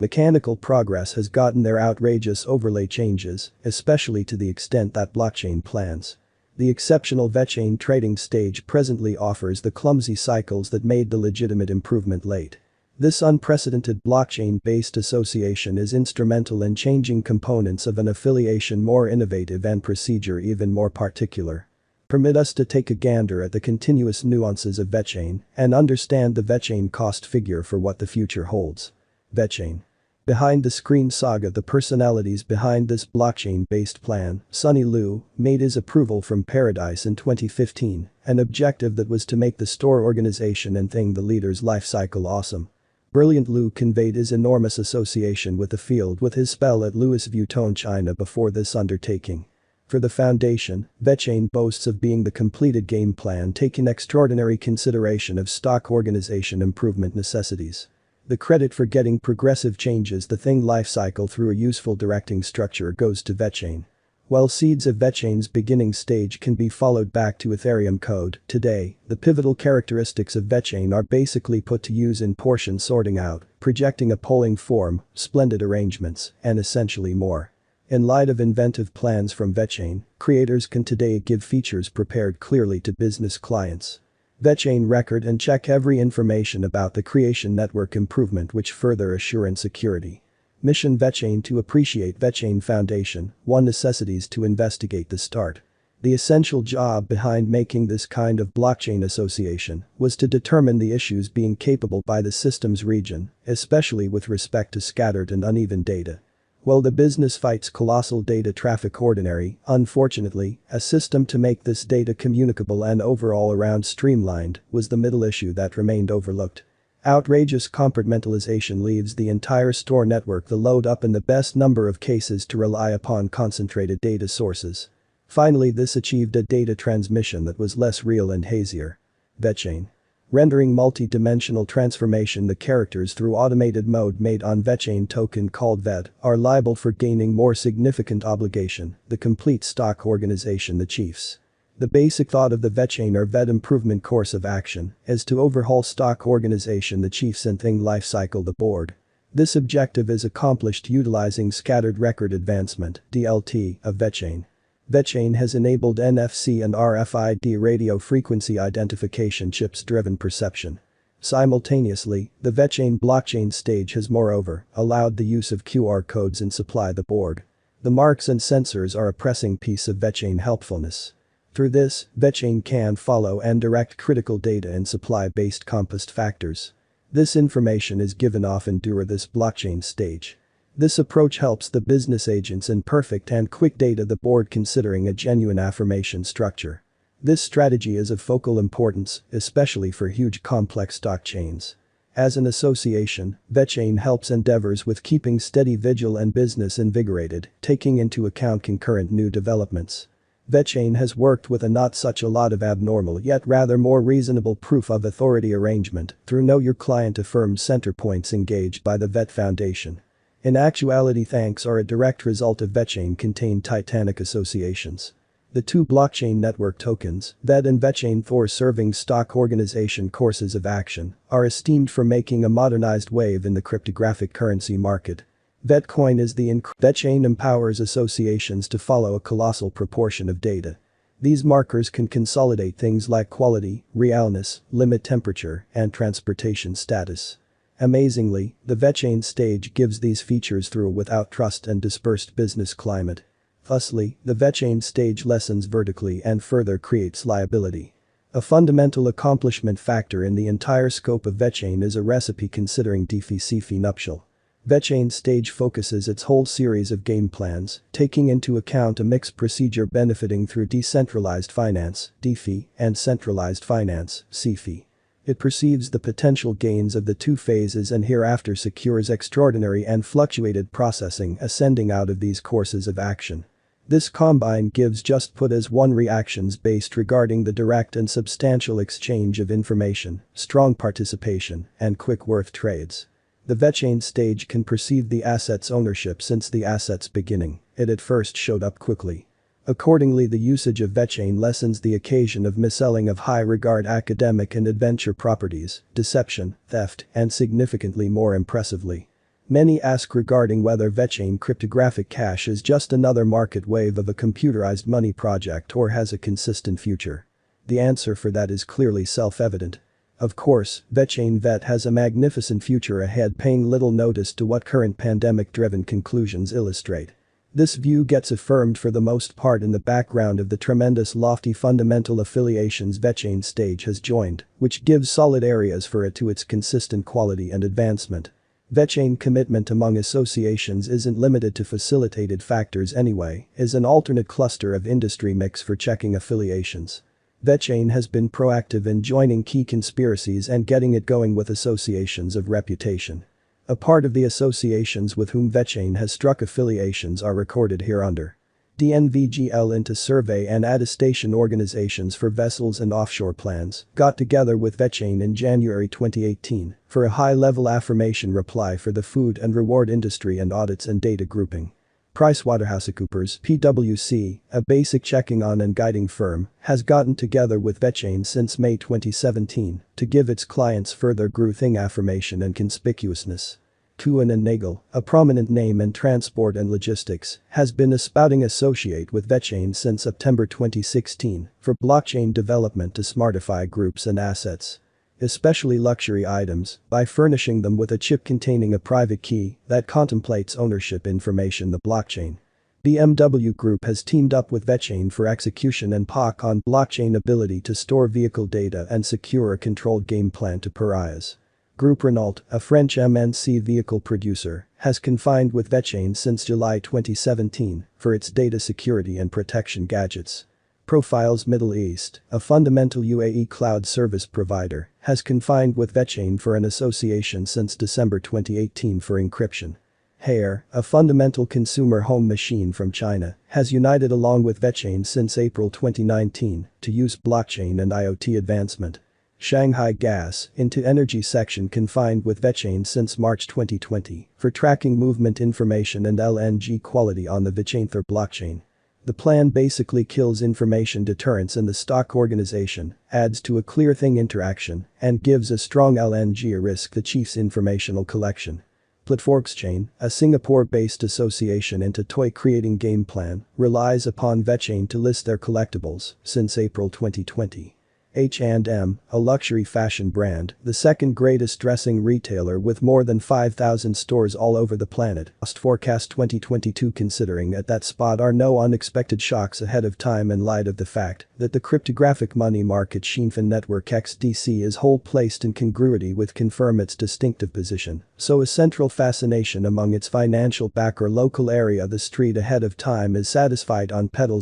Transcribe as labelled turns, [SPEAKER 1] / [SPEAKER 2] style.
[SPEAKER 1] Mechanical progress has gotten their outrageous overlay changes, especially to the extent that blockchain plans. The exceptional Vechain trading stage presently offers the clumsy cycles that made the legitimate improvement late. This unprecedented blockchain-based association is instrumental in changing components of an affiliation more innovative and procedure even more particular. Permit us to take a gander at the continuous nuances of Vechain and understand the Vechain cost figure for what the future holds. Vechain. Behind the screen saga. The personalities behind this blockchain-based plan, Sunny Liu, made his approval from Paradise in 2015, an objective that was to make the store organization and the leader's lifecycle awesome. Brilliant Liu conveyed his enormous association with the field with his spell at Louis Vuitton China before this undertaking. For the foundation, Vechain boasts of being the completed game plan taking extraordinary consideration of stock organization improvement necessities. The credit for getting progressive changes the lifecycle through a useful directing structure goes to Vechain. While seeds of Vechain's beginning stage can be followed back to Ethereum code, today, the pivotal characteristics of Vechain are basically put to use in portion sorting out, projecting a polling form, splendid arrangements, and essentially more. In light of inventive plans from Vechain, creators can today give features prepared clearly to business clients. Vechain record and check every information about the creation network improvement which further assure security. Mission Vechain to appreciate Vechain Foundation, 1 necessities to investigate the start. The essential job behind making this kind of blockchain association was to determine the issues being capable by the system's region, especially with respect to scattered and uneven data. While the business fights colossal data traffic ordinary, unfortunately, a system to make this data communicable and overall around streamlined was the middle issue that remained overlooked. Outrageous compartmentalization leaves the entire store network the load up in the best number of cases to rely upon concentrated data sources. Finally, this achieved a data transmission that was less real and hazier. Vechain. Rendering multi-dimensional transformation. The characters through automated mode made on Vechain token called VET are liable for gaining more significant obligation, the complete stock organization the chiefs. The basic thought of the Vechain or VET improvement course of action is to overhaul stock organization the chiefs and lifecycle the board. This objective is accomplished utilizing scattered record advancement (DLT) of Vechain. Vechain has enabled NFC and RFID radio frequency identification chips-driven perception. Simultaneously, the Vechain blockchain stage has moreover allowed the use of QR codes in supply the board. The marks and sensors are a pressing piece of Vechain helpfulness. Through this, Vechain can follow and direct critical data in supply-based composed factors. This information is given often during this blockchain stage. This approach helps the business agents in perfect and quick data the board considering a genuine affirmation structure. This strategy is of focal importance, especially for huge complex stock chains. As an association, Vechain helps endeavors with keeping steady vigil and business invigorated, taking into account concurrent new developments. Vechain has worked with a not such a lot of abnormal yet rather more reasonable proof of authority arrangement through Know Your Client affirmed center points engaged by the VET Foundation. In actuality, thanks are a direct result of Vechain contained titanic associations. The 2 blockchain network tokens, VET and Vechain Thor serving stock organization courses of action, are esteemed for making a modernized wave in the cryptographic currency market. Vechain is Vechain empowers associations to follow a colossal proportion of data. These markers can consolidate things like quality, realness, limit temperature, and transportation status. Amazingly, the Vechain stage gives these features through without trust and dispersed business climate. Thusly, the Vechain stage lessens vertically and further creates liability. A fundamental accomplishment factor in the entire scope of Vechain is a recipe considering DeFi-CeFi nuptial. Vechain stage focuses its whole series of game plans, taking into account a mixed procedure benefiting through decentralized finance, DeFi, and centralized finance, CeFi. It perceives the potential gains of the 2 phases and hereafter secures extraordinary and fluctuated processing ascending out of these courses of action. This combine gives just put as 1 reactions based regarding the direct and substantial exchange of information, strong participation, and quick worth trades. The Vechain stage can perceive the asset's ownership since the asset's beginning, it at first showed up quickly. Accordingly, the usage of Vechain lessens the occasion of misselling of high regard academic and adventure properties, deception, theft, and significantly more impressively. Many ask regarding whether Vechain cryptographic cash is just another market wave of a computerized money project or has a consistent future. The answer for that is clearly self-evident. Of course, Vechain Vet has a magnificent future ahead, paying little notice to what current pandemic-driven conclusions illustrate. This view gets affirmed for the most part in the background of the tremendous lofty fundamental affiliations Vechain stage has joined, which gives solid areas for it to its consistent quality and advancement. Vechain commitment among associations isn't limited to facilitated factors anyway, is an alternate cluster of industry mix for checking affiliations. Vechain has been proactive in joining key conspiracies and getting it going with associations of reputation. A part of the associations with whom Vechain has struck affiliations are recorded hereunder. DNVGL into survey and attestation organizations for vessels and offshore plans got together with Vechain in January 2018 for a high-level affirmation reply for the food and reward industry and audits and data grouping. PricewaterhouseCoopers (PwC), a basic checking on and guiding firm, has gotten together with Vechain since May 2017 to give its clients further grouping affirmation and conspicuousness. Kuhn and Nagel, a prominent name in transport and logistics, has been a spouting associate with Vechain since September 2016 for blockchain development to smartify groups and assets, especially luxury items, by furnishing them with a chip containing a private key that contemplates ownership information. The blockchain. BMW Group has teamed up with Vechain for execution and POC on blockchain ability to store vehicle data and secure a controlled game plan to pariahs. Group Renault, a French MNC vehicle producer, has confined with Vechain since July 2017 for its data security and protection gadgets. Profiles Middle East, a fundamental UAE cloud service provider, has confined with Vechain for an association since December 2018 for encryption. Haier, a fundamental consumer home machine from China, has united along with Vechain since April 2019 to use blockchain and IoT advancement. Shanghai Gas, into energy section confined with Vechain since March 2020 for tracking movement information and LNG quality on the Vechain blockchain. The plan basically kills information deterrence in the stock organization, adds to a clear thing interaction, and gives a strong LNG risk the chief's informational collection. Platformschain, a Singapore-based association into toy creating game plan, relies upon Vechain to list their collectibles since April 2020. H&M, a luxury fashion brand, the second greatest dressing retailer with more than 5,000 stores all over the planet, forecast 2022 considering at that spot are no unexpected shocks ahead of time in light of the fact that the cryptographic money market Shinfin Network XDC is whole placed in congruity with confirm its distinctive position, so a central fascination among its financial backer local area the street ahead of time is satisfied on pedals.